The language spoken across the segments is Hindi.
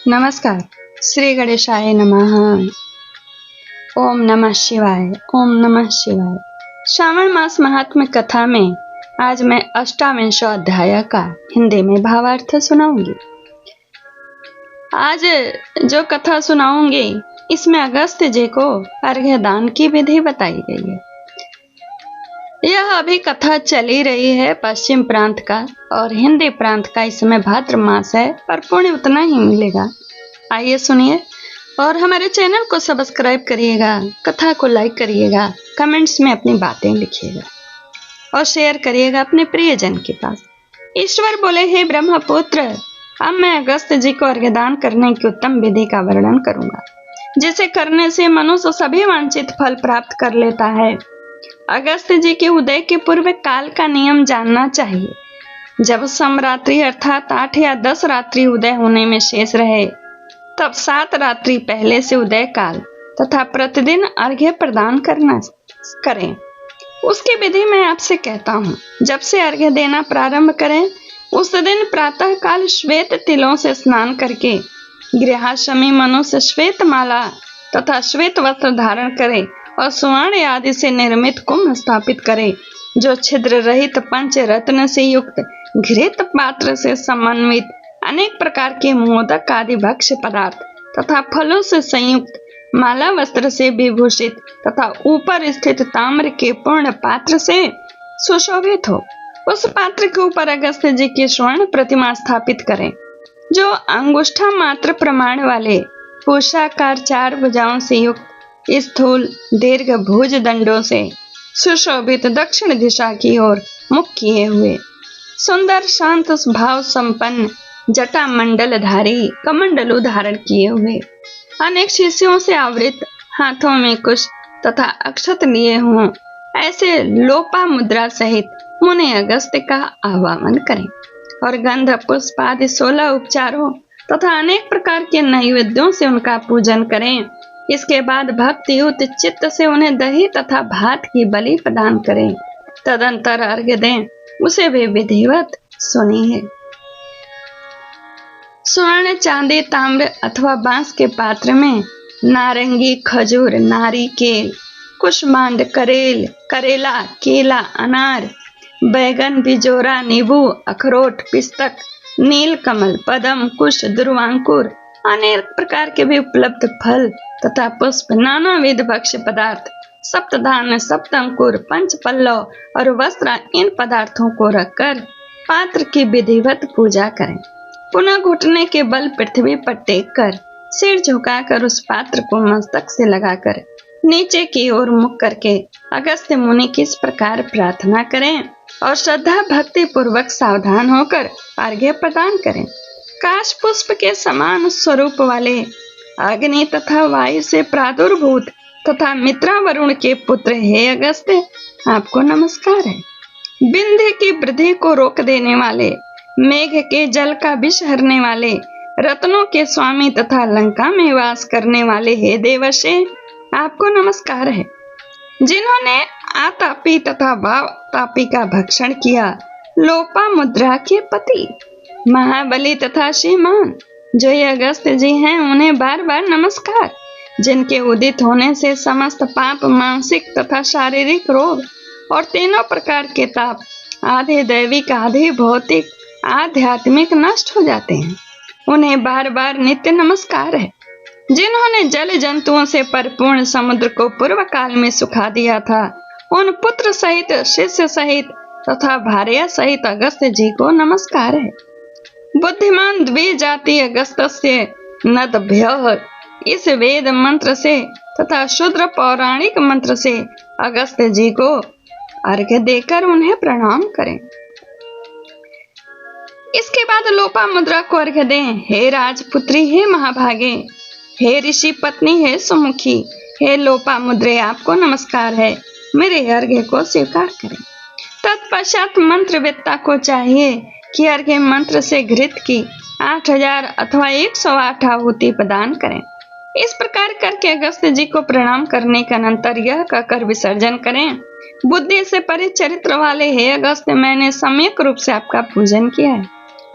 नमस्कार। श्री गणेशाय नमः। ओम नमः शिवाय। ओम नमः शिवाय। श्रावण मास महात्म्य कथा में आज मैं अष्टाविंशो अध्याय का हिंदी में भावार्थ सुनाऊंगी। आज जो कथा सुनाऊंगी इसमें अगस्त्य जी को अर्घ्य दान की विधि बताई गई है। यह अभी कथा चली रही है पश्चिम प्रांत का और हिंदी प्रांत का इस समय भाद्र मास है, पर पुण्य उतना ही मिलेगा। आइए सुनिए और हमारे चैनल को सब्सक्राइब करिएगा, कथा को लाइक करिएगा, कमेंट्स में अपनी बातें लिखिएगा और शेयर करिएगा अपने प्रियजन के पास। ईश्वर बोले, हे ब्रह्मपुत्र, अब मैं अगस्त्य जी को अर्घ्यदान करने की उत्तम विधि का वर्णन करूंगा, जिसे करने से मनुष्य सभी वांछित फल प्राप्त कर लेता है। अगस्त्य जी के उदय के पूर्व काल का नियम जानना चाहिए। जब समरात्रि अर्थात 8 या 10 रात्रि उदय होने में शेष रहे, तब 7 रात्रि पहले से उदय काल तथा प्रतिदिन अर्घ्य प्रदान करें। उसकी विधि मैं आपसे कहता हूँ। जब से अर्घ्य देना प्रारंभ करें, उस दिन प्रातः काल श्वेत तिलों से स्नान करके गृहाश्रमी मनुष्य श्वेत माला तथा श्वेत वस्त्र धारण करे और स्वर्ण आदि से निर्मित कुंभ स्थापित करे, जो छिद्र रहित पंच रत्न से युक्त घृत पात्र से समन्वित अनेक प्रकार के मोदक आदि भक्ष्य पदार्थ तथा फलों से संयुक्त माला वस्त्र से विभूषित तथा ऊपर स्थित ताम्र के पूर्ण पात्र से सुशोभित हो। उस पात्र के ऊपर अगस्त्य जी की स्वर्ण प्रतिमा स्थापित करें, जो अंगुष्ठा मात्र प्रमाण वाले पूषाकार 4 भुजाओं से युक्त स्थूल दीर्घ भुज दंडों से सुशोभित दक्षिण दिशा की ओर मुख किए हुए, सुंदर शांत भाव संपन्न जटा मंडलधारी कमंडलू धारण किए हुए, अनेक शिष्यों से आवृत, हाथों में कुश तथा अक्षत लिए हों, ऐसे लोपा मुद्रा सहित मुनि अगस्त्य का आह्वान करें और गंध पुष्प आदि 16 उपचारों तथा अनेक प्रकार के नैवेद्यों से उनका पूजन करें। इसके बाद भक्ति युक्त चित्त से उन्हें दही तथा भात की बलि प्रदान करें। तदंतर अर्घ्य दें, उसे भी विधिवत सुनिए। स्वर्ण, चांदी, ताम्र अथवा बांस के पात्र में नारंगी, खजूर, नारिकेल, कुष्मांड, करेल, करेला, केला, अनार, बैगन, बिजोरा, नींबू, अखरोट, पिस्तक, नील कमल, पदम, कुश, दुर्वांकुर, अनेक प्रकार के भी उपलब्ध फल तथा पुष्प, नानाविध भक्ष्य पदार्थ, सप्तधान्य, सप्तंकुर, पंच पल्लव और वस्त्र, इन पदार्थों को रखकर पात्र की विधिवत पूजा करें। पुनः घुटने के बल पृथ्वी पर टेक कर सिर झुकाकर उस पात्र को मस्तक से लगाकर नीचे की ओर मुख करके अगस्त्य मुनि किस प्रकार प्रार्थना करें और श्रद्धा भक्ति पूर्वक सावधान होकर अर्घ्य प्रदान करें। काश पुष्प के समान स्वरूप वाले अग्नि तथा वायु से प्रादुर्भूत तथा मित्रा वरुण के पुत्र हे अगस्त्य, आपको नमस्कार है। विंध्य की वृद्धि को रोक देने वाले, मेघ के जल का विष हरने वाले, रत्नों के स्वामी तथा लंका में वास करने वाले हे देवशे, आपको नमस्कार है। जिन्होंने आतापी तथा वातापी का भक्षण किया, लोपा मुद्रा के पति, महाबली तथा श्रीमान जो ये अगस्त्य जी हैं, उन्हें बार बार नमस्कार। जिनके उदित होने से समस्त पाप, मानसिक तथा शारीरिक रोग और तीनों प्रकार के ताप, आधे दैविक आधे भौतिक आध्यात्मिक नष्ट हो जाते हैं, उन्हें बार बार नित्य नमस्कार है। जिन्होंने जल जंतुओं से परिपूर्ण समुद्र को पूर्व काल में सुखा दिया था, उन पुत्र सहित, शिष्य सहित तथा भार्या सहित अगस्त्य जी को नमस्कार है। बुद्धिमान द्विजाति अगस्त्य नदभ्यः, इस वेद मंत्र से तथा शूद्र पौराणिक मंत्र से अगस्त्य जी को अर्घ्य देकर उन्हें प्रणाम करें। इसके बाद लोपा मुद्रा को अर्घ्य दें। हे राजपुत्री, हे महाभागे, हे ऋषि पत्नी, हे सुमुखी, हे लोपा मुद्रे, आपको नमस्कार है। मेरे अर्घ्य को स्वीकार करें। तत्पश्चात मंत्र वेत्ता को चाहिए कि अर्घ्य मंत्र से घृत की 8000 अथवा 108 आहुति प्रदान करें। इस प्रकार करके अगस्त्य जी को प्रणाम करने के अनंतर यह कहकर विसर्जन करें, बुद्धि से परे चरित्र वाले हे अगस्त्य, मैंने सम्यक रूप से आपका पूजन किया है।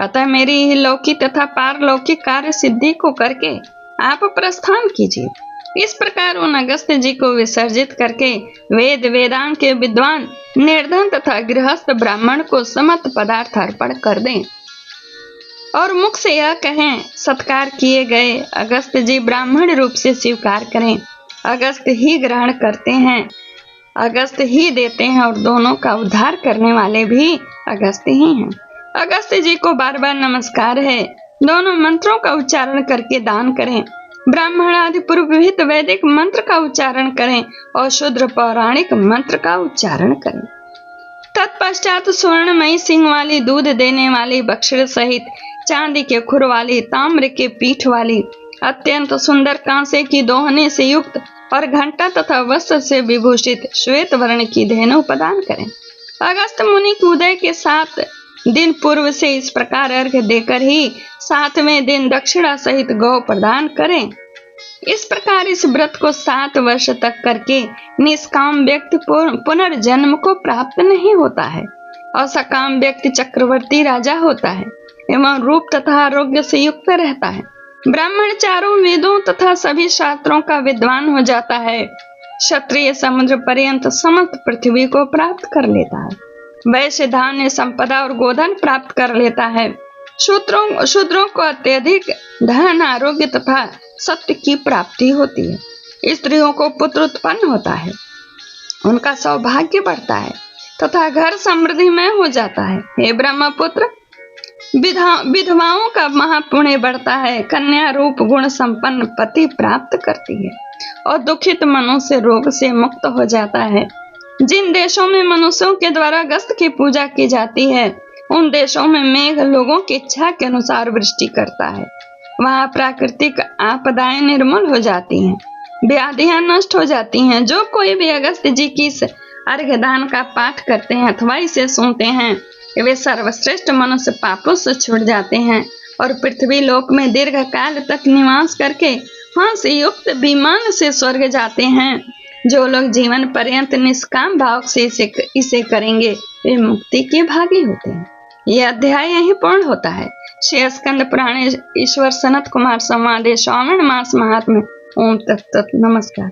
अतः मेरी ही लौकिक तथा पारलौकिक कार्य सिद्धि को करके आप प्रस्थान कीजिए। इस प्रकार उन अगस्त्य जी को विसर्जित करके वेद वेदांत के विद्वान निर्धन तथा गृहस्थ ब्राह्मण को समस्त पदार्थ अर्पण कर दें और मुख से यह कहें, सत्कार किए गए अगस्त्य जी ब्राह्मण रूप से स्वीकार करें। अगस्त्य ही ग्रहण करते हैं, अगस्त्य ही देते हैं और दोनों का उद्धार करने वाले भी अगस्त्य ही हैं। अगस्त्य जी को बार बार नमस्कार है। दोनों मंत्रों का उच्चारण करके दान करें। ब्राह्मण आदि पूर्वविहित वैदिक मंत्र का उच्चारण करें और शूद्र पौराणिक मंत्र का उच्चारण करें। तत्पश्चात स्वर्णमयी सिंह वाली, दूध देने वाली, बक्षड़ सहित चांदी के खुर वाली, ताम्र के पीठ वाली, अत्यंत सुंदर कांसे की दोहने से युक्त और घंटा तथा वस्त्र से विभूषित श्वेत वर्ण की धेनु प्रदान करें। अगस्त्य मुनि के उदय के 7 दिन पूर्व से इस प्रकार अर्घ्य देकर ही 7वें दिन दक्षिणा सहित गौ प्रदान करें। इस प्रकार इस व्रत को 7 वर्ष तक करके निष्काम व्यक्ति पुनर्जन्म को प्राप्त नहीं होता है और सकाम व्यक्ति चक्रवर्ती राजा होता है एवं रूप तथा आरोग्य से युक्त रहता है। ब्राह्मण चारों वेदों तथा सभी शास्त्रों का विद्वान हो जाता है। क्षत्रिय समुद्र पर्यंत समस्त पृथ्वी को प्राप्त कर लेता है। वैश्य धान्य संपदा और गोधन प्राप्त कर लेता है। शूद्रों को अत्यधिक धन, आरोग्य तथा सत्य की प्राप्ति होती है। स्त्रियों को पुत्र उत्पन्न होता है, उनका सौभाग्य बढ़ता है तथा घर समृद्धिमय हो जाता है। हे ब्रह्मपुत्र, विधवाओं का महापुण्य बढ़ता है। कन्या रूप गुण संपन्न पति प्राप्त करती है और दुखित मनुष्य रोग से मुक्त हो जाता है। जिन देशों में मनुष्यों के द्वारा अगस्त्य की पूजा की जाती है, उन देशों में मेघ लोगों की इच्छा के अनुसार वृष्टि करता है। वहाँ प्राकृतिक आपदाएं निर्मूल हो जाती हैं, व्याधियां नष्ट हो जाती हैं। जो कोई भी अगस्त्य जी की इस अर्घ्यदान का पाठ करते हैं अथवा इसे सुनते हैं, वे सर्वश्रेष्ठ मनुष्य पापों से छूट जाते हैं और पृथ्वी लोक में दीर्घ काल तक निवास करके हंस युक्त विमान से स्वर्ग जाते हैं। जो लोग जीवन पर्यंत निष्काम भाव से इसे करेंगे, वे मुक्ति के भागी होते हैं। यह अध्याय यहीं पूर्ण होता है। श्री स्कंद पुराण ईश्वर सनत कुमार संवादे श्रावण मास महात्म्य। ओम तत्सत। नमस्कार।